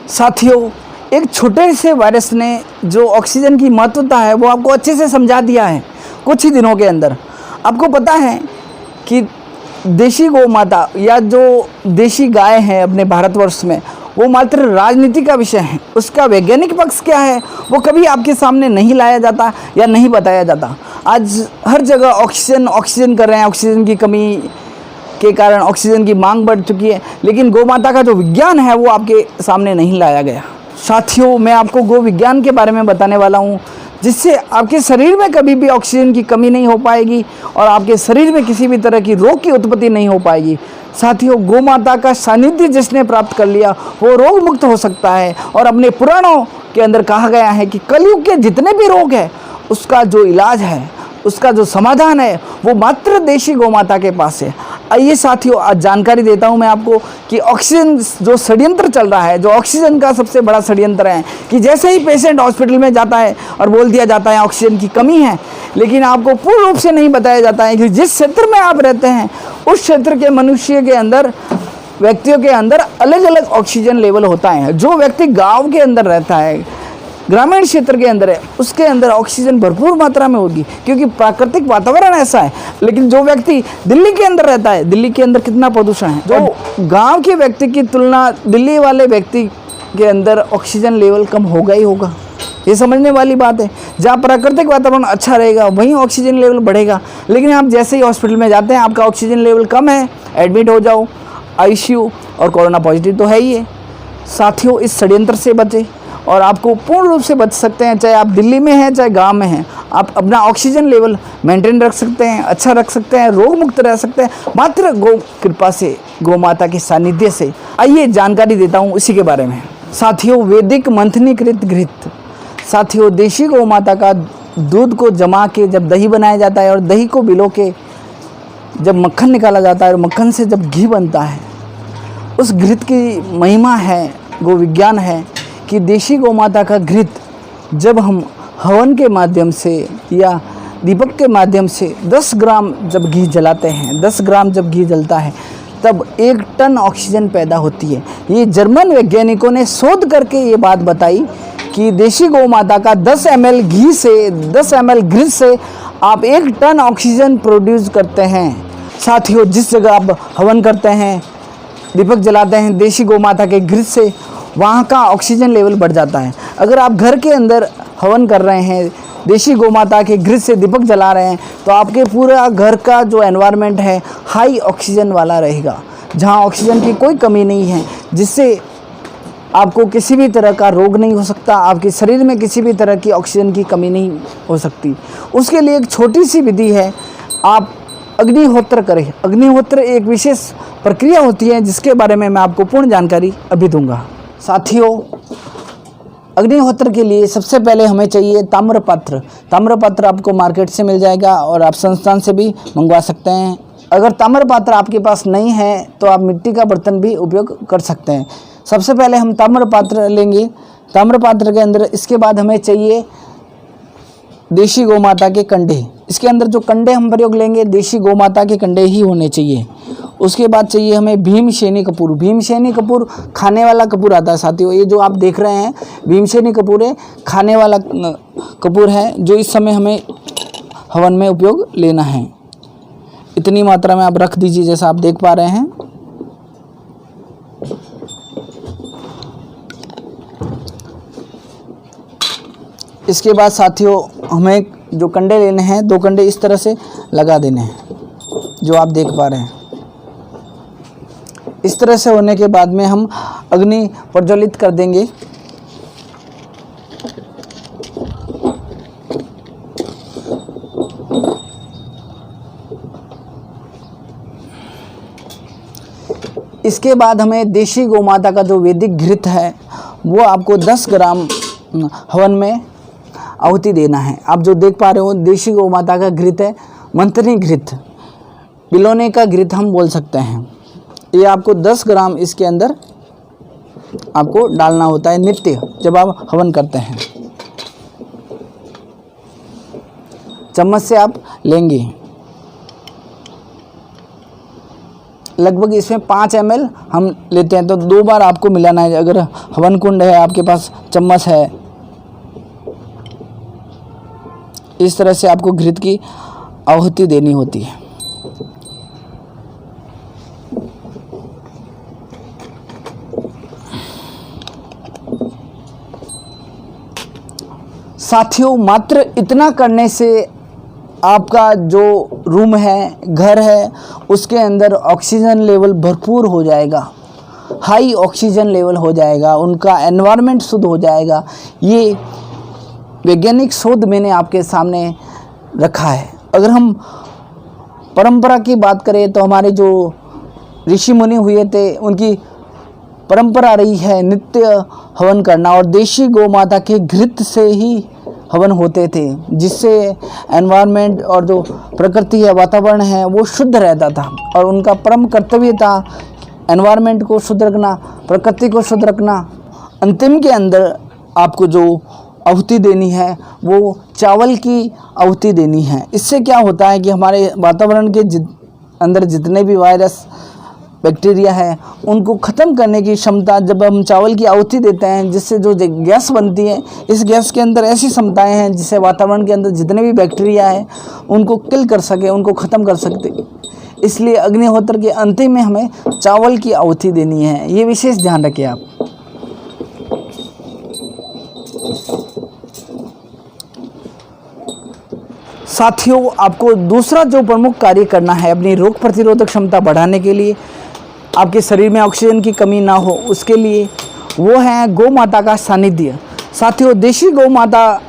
साथियों, एक छोटे से वायरस ने जो ऑक्सीजन की महत्वता है वो आपको अच्छे से समझा दिया है कुछ ही दिनों के अंदर। आपको पता है कि देशी गौ माता या जो देशी गाय है अपने भारतवर्ष में, वो मात्र राजनीति का विषय है। उसका वैज्ञानिक पक्ष क्या है वो कभी आपके सामने नहीं लाया जाता या नहीं बताया जाता। आज हर जगह ऑक्सीजन कर रहे हैं, ऑक्सीजन की कमी के कारण ऑक्सीजन की मांग बढ़ चुकी है, लेकिन गौ माता का जो विज्ञान है वो आपके सामने नहीं लाया गया। साथियों, मैं आपको गौ विज्ञान के बारे में बताने वाला हूँ, जिससे आपके शरीर में कभी भी ऑक्सीजन की कमी नहीं हो पाएगी और आपके शरीर में किसी भी तरह की रोग की उत्पत्ति नहीं हो पाएगी। साथियों, गौ माता का सानिध्य जिसने प्राप्त कर लिया वो रोग मुक्त हो सकता है। और अपने पुराणों के अंदर कहा गया है कि कलयुग के जितने भी रोग हैं उसका जो इलाज है, उसका जो समाधान है वो मात्र देशी गौ माता के पास है। आइए साथियों, आज जानकारी देता हूं मैं आपको कि ऑक्सीजन जो षड्यंत्र चल रहा है, जो ऑक्सीजन का सबसे बड़ा षड्यंत्र है कि जैसे ही पेशेंट हॉस्पिटल में जाता है और बोल दिया जाता है ऑक्सीजन की कमी है, लेकिन आपको पूर्ण रूप से नहीं बताया जाता है कि जिस क्षेत्र में आप रहते हैं उस क्षेत्र के मनुष्य के अंदर, व्यक्तियों के अंदर अलग अलग ऑक्सीजन लेवल होता है। जो व्यक्ति गाँव के अंदर रहता है, ग्रामीण क्षेत्र के अंदर है, उसके अंदर ऑक्सीजन भरपूर मात्रा में होगी क्योंकि प्राकृतिक वातावरण ऐसा है। लेकिन जो व्यक्ति दिल्ली के अंदर रहता है, दिल्ली के अंदर कितना प्रदूषण है, जो गांव के व्यक्ति की तुलना दिल्ली वाले व्यक्ति के अंदर ऑक्सीजन लेवल कम होगा ही होगा। ये समझने वाली बात है। जहाँ प्राकृतिक वातावरण अच्छा रहेगा वहीं ऑक्सीजन लेवल बढ़ेगा। लेकिन आप जैसे ही हॉस्पिटल में जाते हैं, आपका ऑक्सीजन लेवल कम है, एडमिट हो जाओ, आईसीयू और कोरोना पॉजिटिव तो है ही है। साथियों, इस षड्यंत्र से बचें और आपको पूर्ण रूप से बच सकते हैं। चाहे आप दिल्ली में हैं चाहे गांव में हैं, आप अपना ऑक्सीजन लेवल मेंटेन रख सकते हैं, अच्छा रख सकते हैं, रोग मुक्त रह सकते हैं मात्र गौ कृपा से, गौ माता के सानिध्य से। आइए जानकारी देता हूं इसी के बारे में। साथियों, वैदिक मंथनीकृत घृत। साथियों, देशी गौ माता का दूध को जमा के जब दही बनाया जाता है और दही को बिलो के जब मक्खन निकाला जाता है और मक्खन से जब घी बनता है, उस घृत की महिमा है, गौ विज्ञान है कि देशी गौ माता का घृत जब हम हवन के माध्यम से या दीपक के माध्यम से 10 ग्राम जब घी जलाते हैं, 10 ग्राम जब घी जलता है तब 1 टन ऑक्सीजन पैदा होती है। ये जर्मन वैज्ञानिकों ने शोध करके ये बात बताई कि देशी गौ माता का 10 ml घी से, 10 ml घृत से आप 1 टन ऑक्सीजन प्रोड्यूस करते हैं। साथियों, जिस जगह आप हवन करते हैं, दीपक जलाते हैं देशी गौ माता के घृत से, वहाँ का ऑक्सीजन लेवल बढ़ जाता है। अगर आप घर के अंदर हवन कर रहे हैं, देशी गौ माता के घृत से दीपक जला रहे हैं, तो आपके पूरा घर का जो एनवायरनमेंट है हाई ऑक्सीजन वाला रहेगा, जहाँ ऑक्सीजन की कोई कमी नहीं है, जिससे आपको किसी भी तरह का रोग नहीं हो सकता, आपके शरीर में किसी भी तरह की ऑक्सीजन की कमी नहीं हो सकती। उसके लिए एक छोटी सी विधि है, आप अग्निहोत्र करें। अग्निहोत्र एक विशेष प्रक्रिया होती है जिसके बारे में मैं आपको पूर्ण जानकारी अभी दूंगा। साथियों, अग्निहोत्र के लिए सबसे पहले हमें चाहिए ताम्रपत्र। ताम्रपत्र आपको मार्केट से मिल जाएगा और आप संस्थान से भी मंगवा सकते हैं। अगर ताम्रपत्र आपके पास नहीं है तो आप मिट्टी का बर्तन भी उपयोग कर सकते हैं। सबसे पहले हम ताम्रपत्र लेंगे। ताम्रपत्र के अंदर इसके बाद हमें चाहिए देशी गौ माता के कंडे। इसके अंदर जो कंडे हम प्रयोग लेंगे, देशी गौ माता के कंडे ही होने चाहिए। उसके बाद चाहिए हमें भीमसेनी कपूर। भीमसेनी कपूर खाने वाला कपूर आता है। साथियों, ये जो आप देख रहे हैं भीमसेनी कपूर है, खाने वाला कपूर है, जो इस समय हमें हवन में उपयोग लेना है। इतनी मात्रा में आप रख दीजिए जैसा आप देख पा रहे हैं। इसके बाद साथियों, हमें जो कंडे लेने हैं, 2 कंडे इस तरह से लगा देने हैं, जो आप देख पा रहे हैं। इस तरह से होने के बाद में हम अग्नि प्रज्वलित कर देंगे। इसके बाद हमें देशी गौ माता का जो वैदिक घृत है वो आपको 10 ग्राम हवन में आहुति देना है। आप जो देख पा रहे हो देशी गौ माता का घृत है, मंथनी घृत, बिलोने का घृत हम बोल सकते हैं। ये आपको 10 ग्राम इसके अंदर आपको डालना होता है नित्य जब आप हवन करते हैं। चम्मच से आप लेंगे। लगभग इसमें 5 ml हम लेते हैं। तो 2 बार आपको मिलाना है। अगर हवन कुंड है आपके पास, चम्मच है, इस तरह से आपको घृत की आहुति देनी होती है। साथियों, मात्र इतना करने से आपका जो रूम है, घर है, उसके अंदर ऑक्सीजन लेवल भरपूर हो जाएगा, हाई ऑक्सीजन लेवल हो जाएगा, उनका एनवायरनमेंट शुद्ध हो जाएगा। ये वैज्ञानिक शोध मैंने आपके सामने रखा है। अगर हम परंपरा की बात करें तो हमारे जो ऋषि मुनि हुए थे, उनकी परंपरा रही है नित्य हवन करना, और देशी गौ माता के घृत से ही हवन होते थे, जिससे एनवायरनमेंट और जो प्रकृति है, वातावरण है, वो शुद्ध रहता था। और उनका परम कर्तव्य था एनवायरनमेंट को शुद्ध रखना, प्रकृति को शुद्ध रखना। अंतिम के अंदर आपको जो आहुति देनी है वो चावल की आहुति देनी है। इससे क्या होता है कि हमारे वातावरण के अंदर जितने भी वायरस, बैक्टीरिया है, उनको ख़त्म करने की क्षमता जब हम चावल की आहुति देते हैं, जिससे जो गैस बनती है, इस गैस के अंदर ऐसी क्षमताएं हैं जिससे वातावरण के अंदर जितने भी बैक्टीरिया है उनको किल कर सके, उनको ख़त्म कर सकते। इसलिए अग्निहोत्र के अंतिम में हमें चावल की आहुति देनी है। ये विशेष ध्यान रखें आप। साथियों, आपको दूसरा जो प्रमुख कार्य करना है अपनी रोग प्रतिरोधक क्षमता बढ़ाने के लिए, आपके शरीर में ऑक्सीजन की कमी ना हो उसके लिए, वो है गौ माता का सानिध्य। साथियों, देशी गौ माता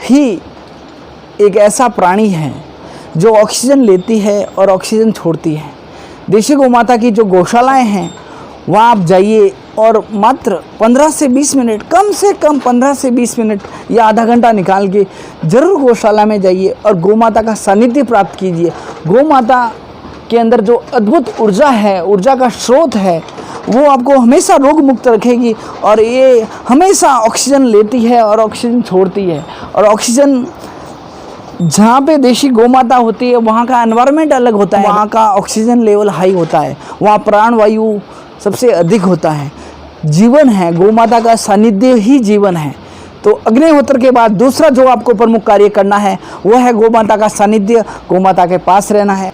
ही एक ऐसा प्राणी है जो ऑक्सीजन लेती है और ऑक्सीजन छोड़ती है। देशी गौ माता की जो गौशालाएं हैं, वहाँ आप जाइए और मात्र 15 से 20 मिनट, कम से कम 15 से 20 मिनट या आधा घंटा निकाल के ज़रूर गौशाला में जाइए और गौ माता का सानिध्य प्राप्त कीजिए। गौ माता के अंदर जो अद्भुत ऊर्जा है, ऊर्जा का स्रोत है, वो आपको हमेशा रोग मुक्त रखेगी। और ये हमेशा ऑक्सीजन लेती है और ऑक्सीजन छोड़ती है। और ऑक्सीजन जहाँ पे देशी गौ माता होती है, वहाँ का एनवायरनमेंट अलग होता है, वहाँ का ऑक्सीजन लेवल हाई होता है, वहाँ प्राणवायु सबसे अधिक होता है। जीवन है, गौ माता का सानिध्य ही जीवन है। तो अग्निहोत्र के बाद दूसरा जो आपको प्रमुख कार्य करना है वो है गौ माता का सानिध्य, गौ माता के पास रहना है।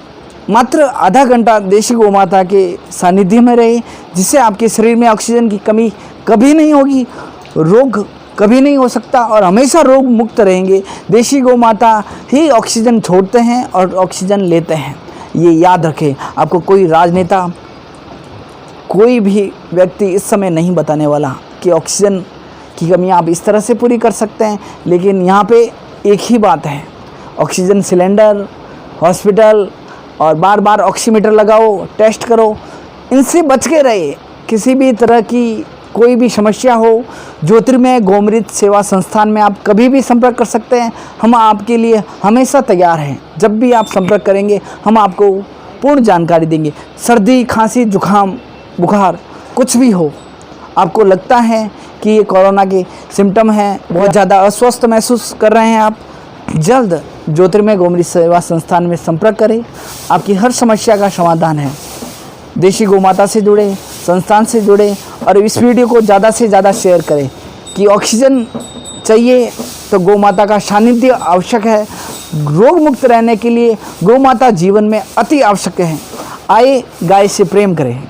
मात्र आधा घंटा देशी गौ माता के सानिध्य में रहे, जिससे आपके शरीर में ऑक्सीजन की कमी कभी नहीं होगी, रोग कभी नहीं हो सकता और हमेशा रोग मुक्त रहेंगे। देशी गौ माता ही ऑक्सीजन छोड़ते हैं और ऑक्सीजन लेते हैं। ये याद रखें। आपको कोई राजनेता, कोई भी व्यक्ति इस समय नहीं बताने वाला कि ऑक्सीजन की कमी आप इस तरह से पूरी कर सकते हैं। लेकिन यहाँ पे एक ही बात है, ऑक्सीजन सिलेंडर, हॉस्पिटल और बार बार ऑक्सीमीटर लगाओ, टेस्ट करो, इनसे बच के रहे। किसी भी तरह की कोई भी समस्या हो, ज्योतिर्मय गौमृत सेवा संस्थान में आप कभी भी संपर्क कर सकते हैं। हम आपके लिए हमेशा तैयार हैं। जब भी आप संपर्क करेंगे हम आपको पूर्ण जानकारी देंगे। सर्दी, खांसी, जुकाम, बुखार कुछ भी हो, आपको लगता है कि ये कोरोना के सिम्टम हैं, बहुत ज़्यादा अस्वस्थ महसूस कर रहे हैं आप, जल्द ज्योतिर्मय गौमृत सेवा संस्थान में संपर्क करें। आपकी हर समस्या का समाधान है। देशी गौ माता से जुड़े, संस्थान से जुड़े और इस वीडियो को ज़्यादा से ज़्यादा शेयर करें कि ऑक्सीजन चाहिए तो गौ माता का सानिध्य आवश्यक है। रोग मुक्त रहने के लिए गौ माता जीवन में अति आवश्यक है। आए गाय से प्रेम करें।